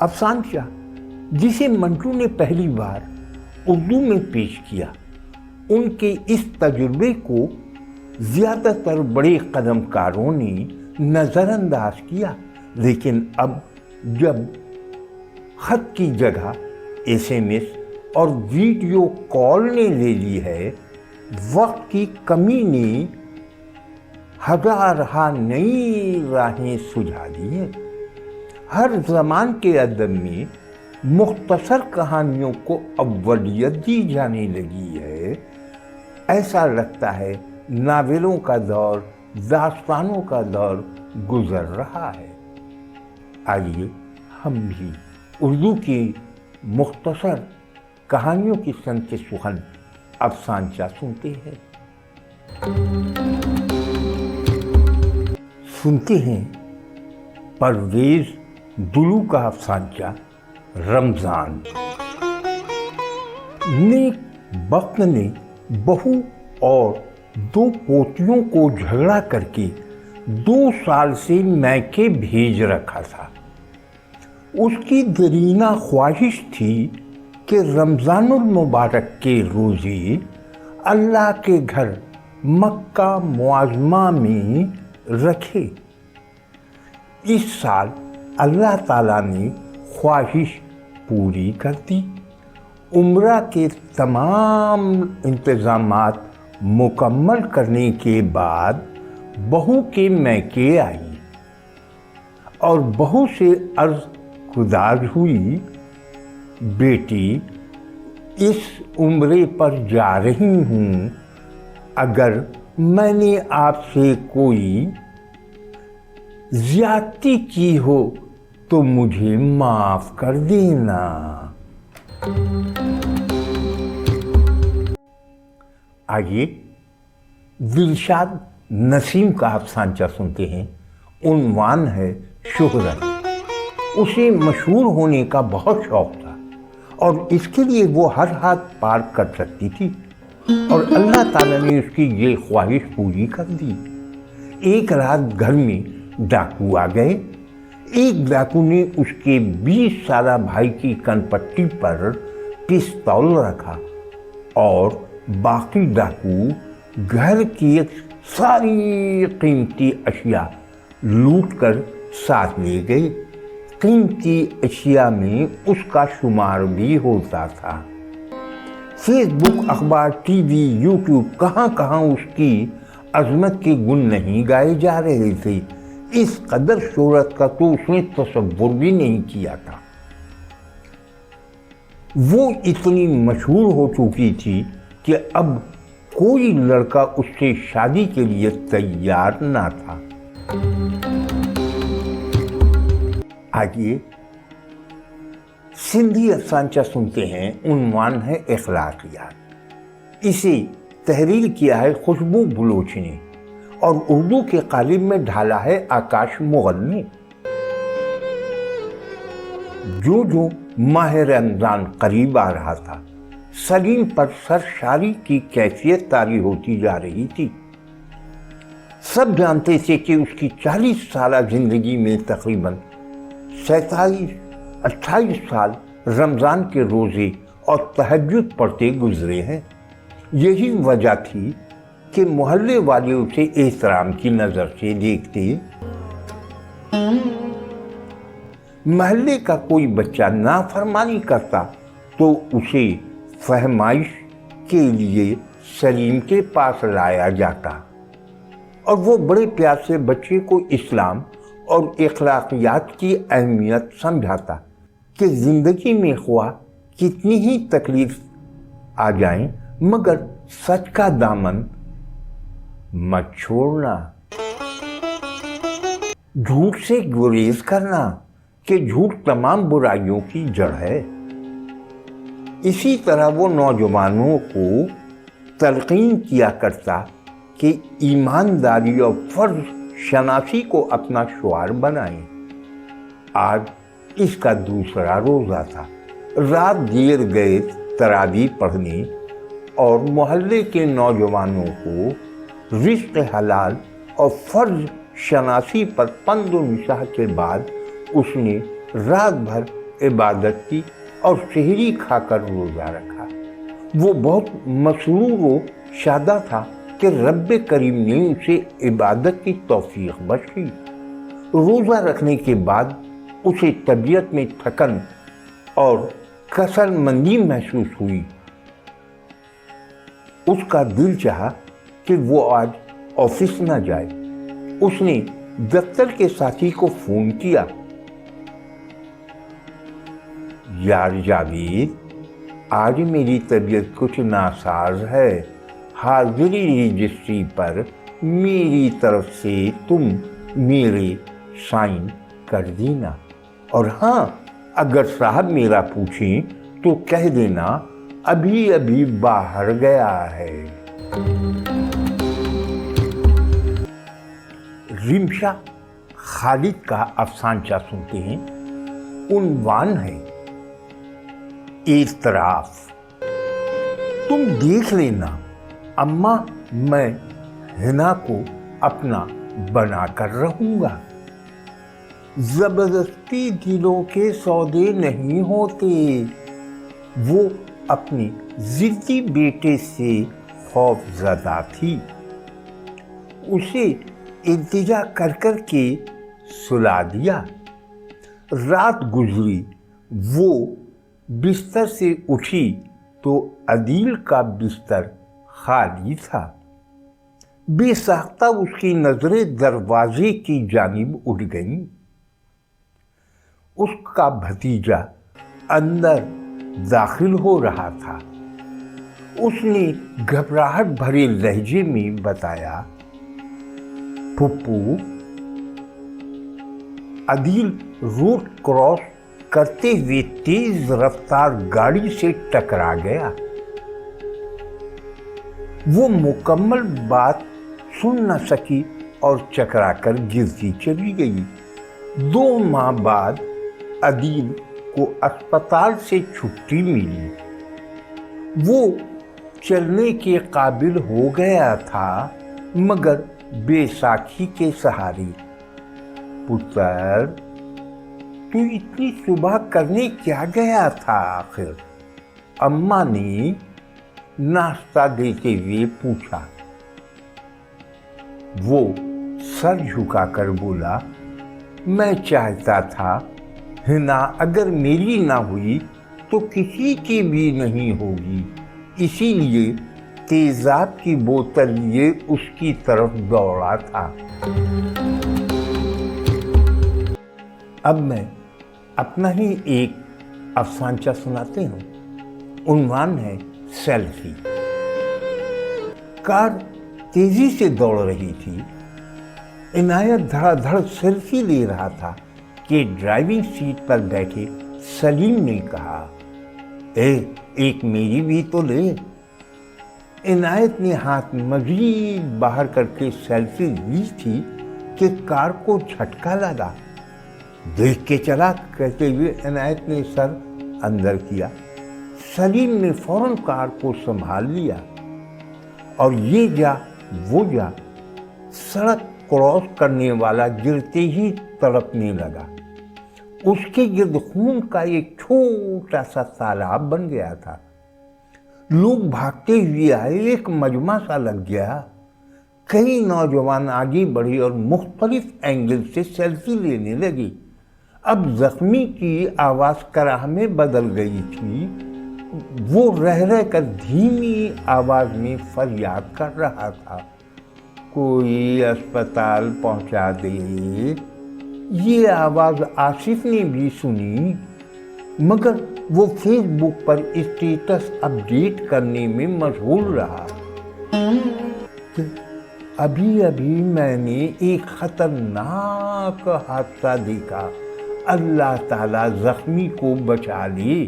افسانچہ جسے منٹو نے پہلی بار اردو میں پیش کیا، ان کے اس تجربے کو زیادہ تر بڑے قدم کاروں نے نظر انداز کیا، لیکن اب جب خط کی جگہ SMS اور ویڈیو کال نے لے لی ہے، وقت کی کمی نے ہزارہا نئی راہیں سجھا دی ہیں۔ ہر زمان کے ادب میں مختصر کہانیوں کو اولیت دی جانے لگی ہے۔ ایسا لگتا ہے ناولوں کا دور، داستانوں کا دور گزر رہا ہے۔ آئیے ہم بھی اردو کی مختصر کہانیوں کی صنف سخن افسانچہ سنتے ہیں۔ سنتے ہیں پرویز دلو کا افسانچہ رمضان۔ نیک بخت نے بہو اور 2 پوتیوں کو جھگڑا کر کے 2 سال سے میکے بھیج رکھا تھا۔ اس کی دیرینہ خواہش تھی کہ رمضان المبارک کے روزے اللہ کے گھر مکہ معظمہ میں رکھے۔ اس سال اللہ تعالیٰ نے خواہش پوری کر دی۔ عمرہ کے تمام انتظامات مکمل کرنے کے بعد بہو کے میکے آئی اور بہو سے عرض گزار ہوئی، بیٹی اس عمرے پر جا رہی ہوں، اگر میں نے آپ سے کوئی زیادتی کی ہو تو مجھے معاف کر دینا۔ آئیے دلشاد نسیم کا افسانچہ سنتے ہیں۔ عنوان ہے شہرت۔ اسے مشہور ہونے کا بہت شوق تھا اور اس کے لیے وہ ہر ہاتھ پار کر سکتی تھی، اور اللہ تعالیٰ نے اس کی یہ خواہش پوری کر دی۔ ایک رات گھر میں ڈاکو آ گئے۔ ایک ڈاکو نے اس کے 20 سالہ بھائی کی کن پٹی پر پستول رکھا اور باقی ڈاکو گھر کی ساری قیمتی اشیاء لوٹ کر ساتھ لے گئے۔ قیمتی اشیاء میں اس کا شمار بھی ہوتا تھا۔ فیس بک، اخبار، ٹی وی، یوٹیوب، کہاں کہاں اس کی عظمت کے گن نہیں گائے جا رہے تھے۔ اس قدر شہرت کا تو اس نے تصور بھی نہیں کیا تھا۔ وہ اتنی مشہور ہو چکی تھی کہ اب کوئی لڑکا اس سے شادی کے لیے تیار نہ تھا۔ آئیے سندھی افسانچہ سنتے ہیں۔ عنوان ہے اخلاقیات۔ اسے تحریر کیا ہے خوشبو بلوچ نے اور اردو کے قالب میں ڈھالا ہے آکاش مغل نے۔ جو ماہ رمضان قریب آ رہا تھا، سلیم پر سرشاری کی کیفیت طاری ہوتی جا رہی تھی۔ سب جانتے تھے کہ اس کی 40 سالہ زندگی میں تقریباً 27-28 سال رمضان کے روزے اور تہجد پڑھتے گزرے ہیں۔ یہی وجہ تھی کہ محلے والے اسے احترام کی نظر سے دیکھتے۔ محلے کا کوئی بچہ نافرمانی کرتا تو اسے فہمائش کے لیے سلیم کے پاس لایا جاتا اور وہ بڑے پیار سے بچے کو اسلام اور اخلاقیات کی اہمیت سمجھاتا کہ زندگی میں خواہ کتنی ہی تکلیف آ جائیں مگر سچ کا دامن مت چھوڑنا، جھوٹ سے گریز کرنا کہ جھوٹ تمام برائیوں کی جڑ ہے۔ اسی طرح وہ نوجوانوں کو تلقین کیا کرتا کہ ایمانداری اور فرض شناسی کو اپنا شعار بنائیں۔ آج اس کا دوسرا روزہ تھا۔ رات دیر گئے تراویح پڑھنے اور محلے کے نوجوانوں کو رزق حلال اور فرض شناسی پر پند و نصیحت کے بعد اس نے رات بھر عبادت کی اور سحری کھا کر روزہ رکھا۔ وہ بہت مسرور و شادہ تھا کہ رب کریم نے اسے عبادت کی توفیق بخشی۔ روزہ رکھنے کے بعد اسے طبیعت میں تھکن اور کسل مندی محسوس ہوئی۔ اس کا دل چاہا کہ وہ آج آفس نہ جائے۔ اس نے دفتر کے ساتھی کو فون کیا، یار جاوید، آج میری طبیعت کچھ ناساز ہے، حاضری رجسٹری پر میری طرف سے تم میرے سائن کر دینا، اور ہاں اگر صاحب میرا پوچھیں تو کہہ دینا ابھی ابھی باہر گیا ہے۔ رمشا خالد کا افسانچہ سنتے ہیں۔ عنوان ہے اعتراف۔ تم دیکھ لینا اماں، میں حنا کو اپنا بنا کر رہوں گا۔ زبردستی دلوں کے سودے نہیں ہوتے۔ وہ اپنے ضدی بیٹے سے خوف زدہ تھی۔ اسے التجا کر کر کے سلا دیا۔ رات گزری، وہ بستر سے اٹھی تو عدیل کا بستر خالی تھا۔ بے ساختہ اس کی نظریں دروازے کی جانب اٹھ گئیں۔ اس کا بھتیجا اندر داخل ہو رہا تھا۔ اس نے گھبراہٹ بھرے لہجے میں بتایا، پھپھو۔ عدیل روڈ کراس کرتے ہوئے تیز رفتار گاڑی سے ٹکرا گیا۔ وہ مکمل بات سن نہ سکی اور چکرا کر گرتی چلی گئی۔ 2 ماہ بعد عدیل کو اسپتال سے چھٹی ملی۔ وہ چلنے کے قابل ہو گیا تھا، مگر بے ساکھی کے سہارے۔ پتر، تو اتنی صبح کرنے کیا گیا تھا آخر؟ اماں نے ناشتہ دیتے ہوئے پوچھا۔ وہ سر جھکا کر بولا، میں چاہتا تھا حنا اگر میری نہ ہوئی تو کسی کی بھی نہیں ہوگی، اسی لیے تیزاب کی بوتل لیے اس کی طرف دوڑا تھا۔ اب میں اپنا ہی ایک افسانچہ سناتے ہوں۔ عنوان ہے سیلفی۔ کار تیزی سے دوڑ رہی تھی۔ عنایت دھڑا دھڑ سیلفی لے رہا تھا کہ ڈرائیونگ سیٹ پر بیٹھے سلیم نے کہا، ایک میری بھی تو لے۔ عنایت نے ہاتھ مزید باہر کر کے سیلفی لی تھی کہ کار کو جھٹکا لگا۔ دیکھ کے چلا، کہتے ہوئے عنایت نے سر اندر کیا۔ سلیم نے فوراً کار کو سنبھال لیا اور یہ جا وہ جا، سڑک کراس کرنے والا گرتے ہی تڑپنے لگا۔ اس کے گرد خون کا ایک چھوٹا سا تالاب بن گیا تھا۔ لوگ بھاگتے ہوئے آئے، ایک مجمع سا لگ گیا۔ کئی نوجوان آگے بڑھے اور مختلف اینگل سے سیلفی لینے لگے۔ اب زخمی کی آواز کراہ میں بدل گئی تھی۔ وہ رہ رہ کر دھیمی آواز میں فریاد کر رہا تھا، کوئی اسپتال پہنچا دے۔ یہ آواز آصف نے بھی سنی، مگر وہ فیس بک پر اسٹیٹس اپڈیٹ کرنے میں مشغول رہا۔ ابھی ابھی میں نے ایک خطرناک حادثہ دیکھا، اللہ تعالیٰ زخمی کو بچا لے۔